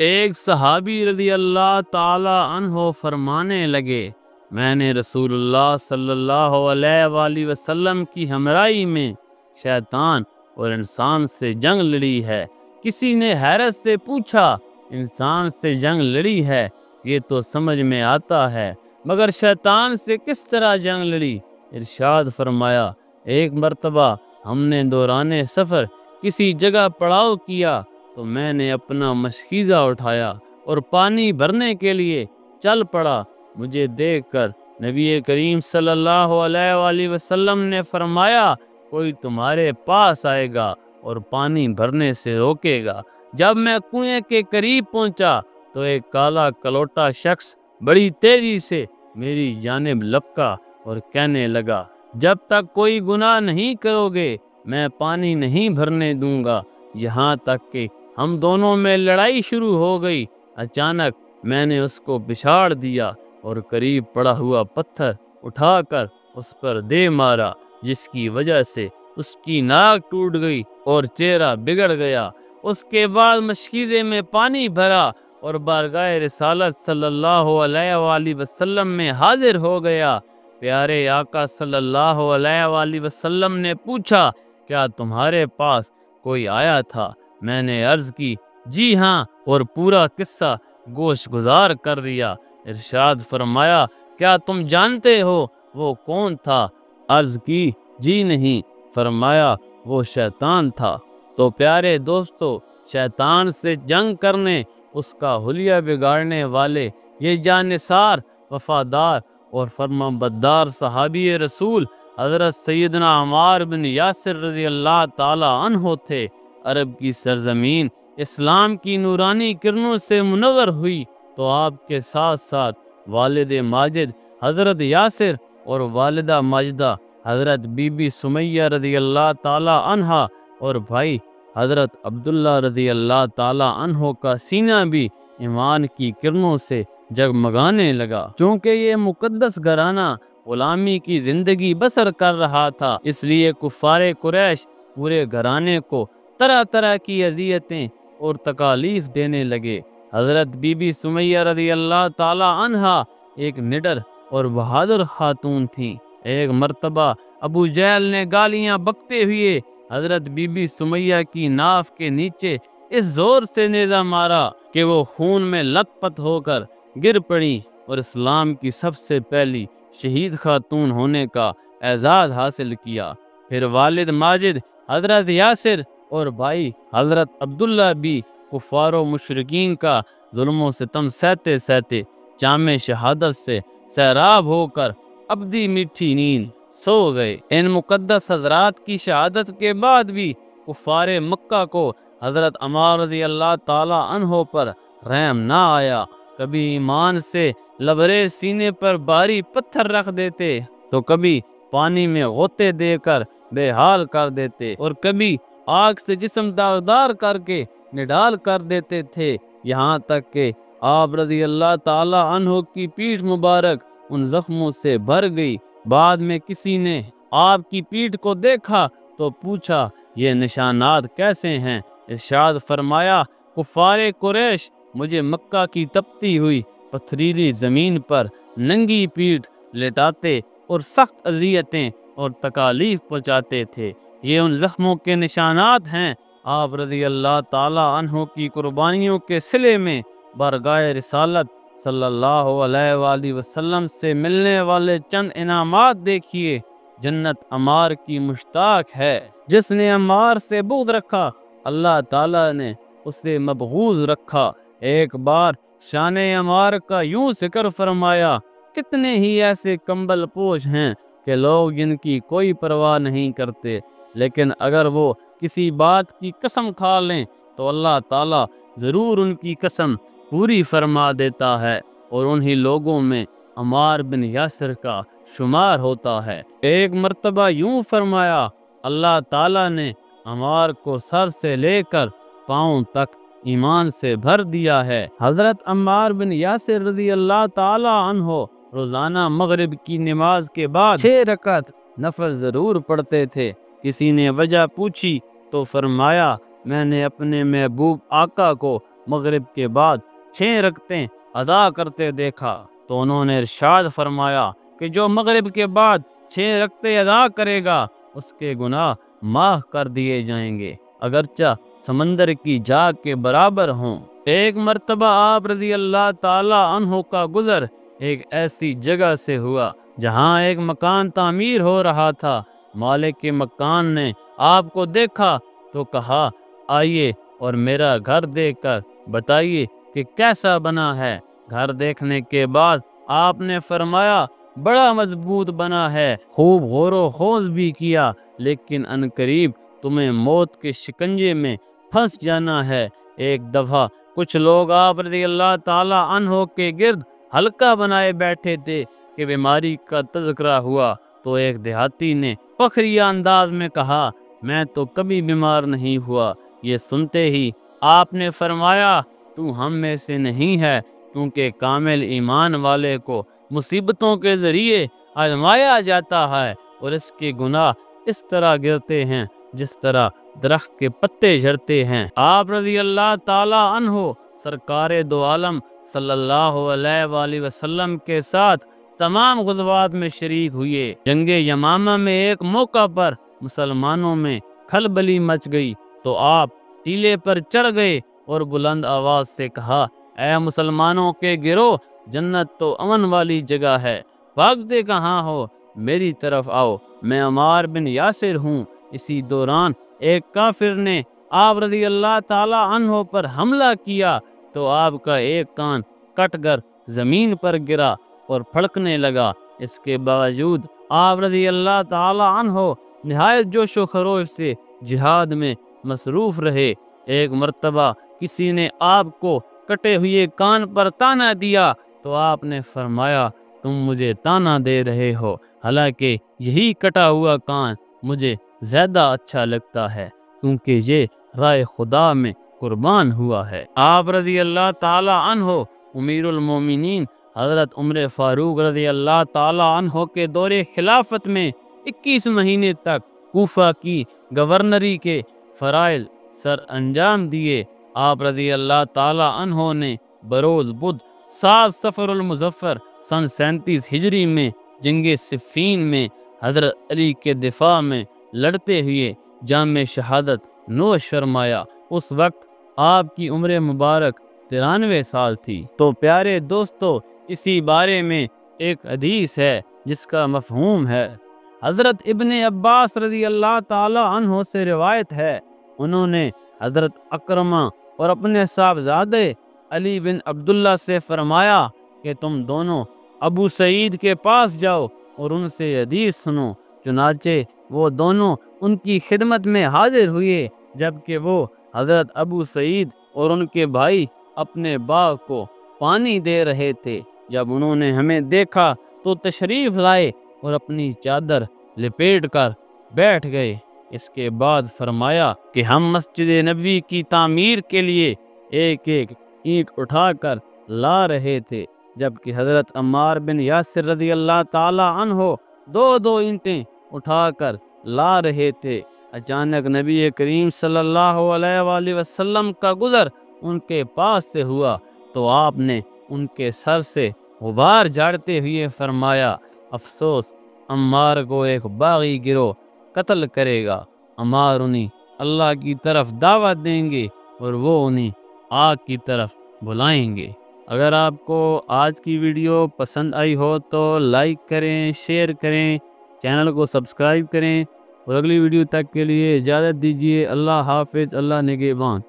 ایک صحابی رضی اللہ تعالی عنہ فرمانے لگے، میں نے رسول اللہ صلی اللہ علیہ وآلہ وسلم کی ہمراہی میں شیطان اور انسان سے جنگ لڑی ہے۔ کسی نے حیرت سے پوچھا، انسان سے جنگ لڑی ہے یہ تو سمجھ میں آتا ہے، مگر شیطان سے کس طرح جنگ لڑی؟ ارشاد فرمایا، ایک مرتبہ ہم نے دوران سفر کسی جگہ پڑاؤ کیا تو میں نے اپنا مشکیزہ اٹھایا اور پانی بھرنے کے لیے چل پڑا۔ مجھے دیکھ کر نبی کریم صلی اللہ علیہ وآلہ وسلم نے فرمایا، کوئی تمہارے پاس آئے گا اور پانی بھرنے سے روکے گا۔ جب میں کنویں کے قریب پہنچا تو ایک کالا کلوٹا شخص بڑی تیزی سے میری جانب لپکا اور کہنے لگا، جب تک کوئی گناہ نہیں کرو گے میں پانی نہیں بھرنے دوں گا، یہاں تک کہ ہم دونوں میں لڑائی شروع ہو گئی۔ اچانک میں نے اس کو پچھاڑ دیا اور قریب پڑا ہوا پتھر اٹھا کر اس پر دے مارا، جس کی وجہ سے اس کی ناک ٹوٹ گئی اور چہرہ بگڑ گیا۔ اس کے بعد مشکیزے میں پانی بھرا اور بارگاہ رسالت صلی اللہ علیہ وآلہ وسلم میں حاضر ہو گیا۔ پیارے آقا صلی اللہ علیہ وآلہ وسلم نے پوچھا، کیا تمہارے پاس کوئی آیا تھا؟ میں نے عرض کی، جی ہاں، اور پورا قصہ گوش گزار کر دیا۔ ارشاد فرمایا، کیا تم جانتے ہو وہ کون تھا؟ عرض کی، جی نہیں۔ فرمایا، وہ شیطان تھا۔ تو پیارے دوستو، شیطان سے جنگ کرنے، اس کا حلیہ بگاڑنے والے یہ جانثار، وفادار اور فرمانبردار صحابی رسول حضرت سیدنا عمار بن یاسر رضی اللہ تعالی عنہ تھے۔ عرب کی سرزمین اسلام کی نورانی کرنوں سے منور ہوئی تو آپ کے ساتھ ساتھ والد ماجد حضرت یاسر اور والدہ ماجدہ حضرت بی بی سمیہ رضی اللہ تعالی عنہا اور بھائی حضرت عبداللہ رضی اللہ تعالی عنہ کا سینہ بھی ایمان کی کرنوں سے جگمگانے لگا۔ چونکہ یہ مقدس گھرانہ غلامی کی زندگی بسر کر رہا تھا، اس لیے کفار قریش پورے گھرانے کو طرح طرح کی اذیتیں اور تکالیف دینے لگے۔ حضرت بی بی سمیہ رضی اللہ تعالی عنہا ایک نڈر اور بہادر خاتون تھیں۔ ایک مرتبہ ابو جہل نے گالیاں بکتے ہوئے حضرت بی بی سمیہ کی ناف کے نیچے اس زور سے نیزہ مارا کہ وہ خون میں لت پت ہو کر گر پڑی اور اسلام کی سب سے پہلی شہید خاتون ہونے کا اعزاز حاصل کیا۔ پھر والد ماجد حضرت یاسر اور بھائی حضرت عبداللہ بھی کفار و مشرکین کا ظلم و ستم سہتے سہتے جام شہادت سے سیراب ہو کر ابدی میٹھی نیند سو گئے۔ ان مقدس حضرات کی شہادت کے بعد بھی کفار مکہ کو حضرت عمار رضی اللہ تعالی عنہ پر رحم نہ آیا۔ کبھی ایمان سے لبریز سینے پر بھاری پتھر رکھ دیتے تو کبھی پانی میں غوطے دے کر بے حال کر دیتے اور کبھی آگ سے جسم داغدار کر کے نڈال کر دیتے تھے، یہاں تک کہ آپ رضی اللہ تعالی عنہ کی پیٹھ مبارک ان زخموں سے بھر گئی۔ بعد میں کسی نے آپ کی پیٹھ کو دیکھا تو پوچھا، یہ نشانات کیسے ہیں؟ ارشاد فرمایا، کفار قریش مجھے مکہ کی تپتی ہوئی پتھریلی زمین پر ننگی پیٹھ لٹاتے اور سخت اذیتیں اور تکالیف پہنچاتے تھے۔ یہ ان زخموں کے نشانات ہیں۔ آپ رضی اللہ تعالی عنہ کی قربانیوں کے صلے میں بارگاہ رسالت صلی اللہ علیہ وآلہ وسلم سے ملنے والے چند انعامات دیکھیے۔ جنت عمار کی مشتاق ہے۔ جس نے عمار سے بغض رکھا اللہ تعالی نے اسے مبغوض رکھا۔ ایک بار شان عمار کا یوں ذکر فرمایا، کتنے ہی ایسے کمبل پوش ہیں کہ لوگ جن کی کوئی پرواہ نہیں کرتے، لیکن اگر وہ کسی بات کی قسم کھا لیں تو اللہ تعالیٰ ضرور ان کی قسم پوری فرما دیتا ہے، اور انہی لوگوں میں عمار بن یاسر کا شمار ہوتا ہے۔ ایک مرتبہ یوں فرمایا، اللہ تعالیٰ نے عمار کو سر سے لے کر پاؤں تک ایمان سے بھر دیا ہے۔ حضرت عمار بن یاسر رضی اللہ تعالی عنہ روزانہ مغرب کی نماز کے بعد 6 رکعت نفل ضرور پڑھتے تھے۔ کسی نے وجہ پوچھی تو فرمایا، میں نے اپنے محبوب آقا کو مغرب کے بعد 6 رکعتیں ادا کرتے دیکھا تو انہوں نے ارشاد فرمایا کہ جو مغرب کے بعد 6 رکعتیں ادا کرے گا اس کے گناہ معاف کر دیے جائیں گے، اگرچہ سمندر کی جھاگ کے برابر ہوں۔ ایک مرتبہ آپ رضی اللہ تعالی عنہ کا گزر ایک ایسی جگہ سے ہوا جہاں ایک مکان تعمیر ہو رہا تھا۔ مالک کے مکان نے آپ کو دیکھا تو کہا، آئیے اور میرا گھر دیکھ کر بتائیے کہ کیسا بنا ہے۔ گھر دیکھنے کے بعد آپ نے فرمایا، بڑا مضبوط بنا ہے، خوب غور و خوض بھی کیا، لیکن عنقریب تمہیں موت کے شکنجے میں پھنس جانا ہے۔ ایک دفعہ کچھ لوگ آپ رضی اللہ تعالی عنہ کے گرد حلقہ بنائے بیٹھے تھے کہ بیماری کا تذکرہ ہوا تو ایک دیہاتی نے فخریہ انداز میں کہا، میں تو کبھی بیمار نہیں ہوا۔ یہ سنتے ہی آپ نے فرمایا، تو ہم میں سے نہیں ہے، کیونکہ کامل ایمان والے کو مصیبتوں کے ذریعے آزمایا جاتا ہے اور اس کے گناہ اس طرح گرتے ہیں جس طرح درخت کے پتے جھڑتے ہیں۔ آپ رضی اللہ تعالی عنہ سرکار دو عالم صلی اللہ علیہ وآلہ وسلم کے ساتھ تمام غزوات میں شریک ہوئے۔ جنگ یمامہ میں ایک موقع پر مسلمانوں میں کھلبلی مچ گئی تو آپ ٹیلے پر چڑھ گئے اور بلند آواز سے کہا، اے مسلمانوں کے گروہ، جنت تو امن والی جگہ ہے، بھاگتے کہاں ہو، میری طرف آؤ، میں عمار بن یاسر ہوں۔ اسی دوران ایک کافر نے آپ رضی اللہ تعالی عنہ پر حملہ کیا تو آپ کا ایک کان کٹ کر زمین پر گرا اور پھڑکنے لگا۔ اس کے باوجود آپ رضی اللہ تعالی عنہ نہایت جوش و خروش سے جہاد میں مصروف رہے۔ ایک مرتبہ کسی نے آپ کو کٹے ہوئے کان پر تانا دیا تو آپ نے فرمایا، تم مجھے تانا دے رہے ہو، حالانکہ یہی کٹا ہوا کان مجھے زیادہ اچھا لگتا ہے کیونکہ یہ رائے خدا میں قربان ہوا ہے۔ آپ رضی اللہ تعالی عنہ امیر المومنین حضرت عمر فاروق رضی اللہ تعالی عنہ کے دور خلافت میں 21 مہینے تک کوفہ کی گورنری کے فرائض سر انجام دیے۔ آپ رضی اللہ تعالی عنہ نے بروز بدھ 7 صفر المظفر سن 37 ہجری میں جنگ صفین میں حضرت علی کے دفاع میں لڑتے ہوئے جام شہادت نوش فرمایا۔ اس وقت آپ کی عمر مبارک 93 سال تھی۔ تو پیارے دوستو، اسی بارے میں ایک حدیث ہے جس کا مفہوم ہے، حضرت ابن عباس رضی اللہ تعالی عنہ سے روایت ہے، انہوں نے حضرت اکرمہ اور اپنے صاحبزادے علی بن عبداللہ سے فرمایا کہ تم دونوں ابو سعید کے پاس جاؤ اور ان سے حدیث سنو۔ چنانچہ وہ دونوں ان کی خدمت میں حاضر ہوئے، جبکہ وہ حضرت ابو سعید اور ان کے بھائی اپنے باغ کو پانی دے رہے تھے۔ جب انہوں نے ہمیں دیکھا تو تشریف لائے اور اپنی چادر لپیٹ کر بیٹھ گئے۔ اس کے بعد فرمایا کہ ہم مسجد نبوی کی تعمیر کے لیے ایک ایک اینٹ اٹھا کر لا رہے تھے، جبکہ حضرت عمار بن یاسر رضی اللہ تعالی عنہ 2 اینٹیں اٹھا کر لا رہے تھے۔ اچانک نبی کریم صلی اللہ علیہ وآلہ وسلم کا گزر ان کے پاس سے ہوا تو آپ نے ان کے سر سے غبار جھاڑتے ہوئے فرمایا، افسوس، عمار کو ایک باغی گروہ قتل کرے گا۔ عمار انہیں اللہ کی طرف دعوت دیں گے اور وہ انہیں آگ کی طرف بلائیں گے۔ اگر آپ کو آج کی ویڈیو پسند آئی ہو تو لائک کریں، شیئر کریں، چینل کو سبسکرائب کریں اور اگلی ویڈیو تک کے لیے اجازت دیجیے۔ اللہ حافظ، اللہ نگہبان۔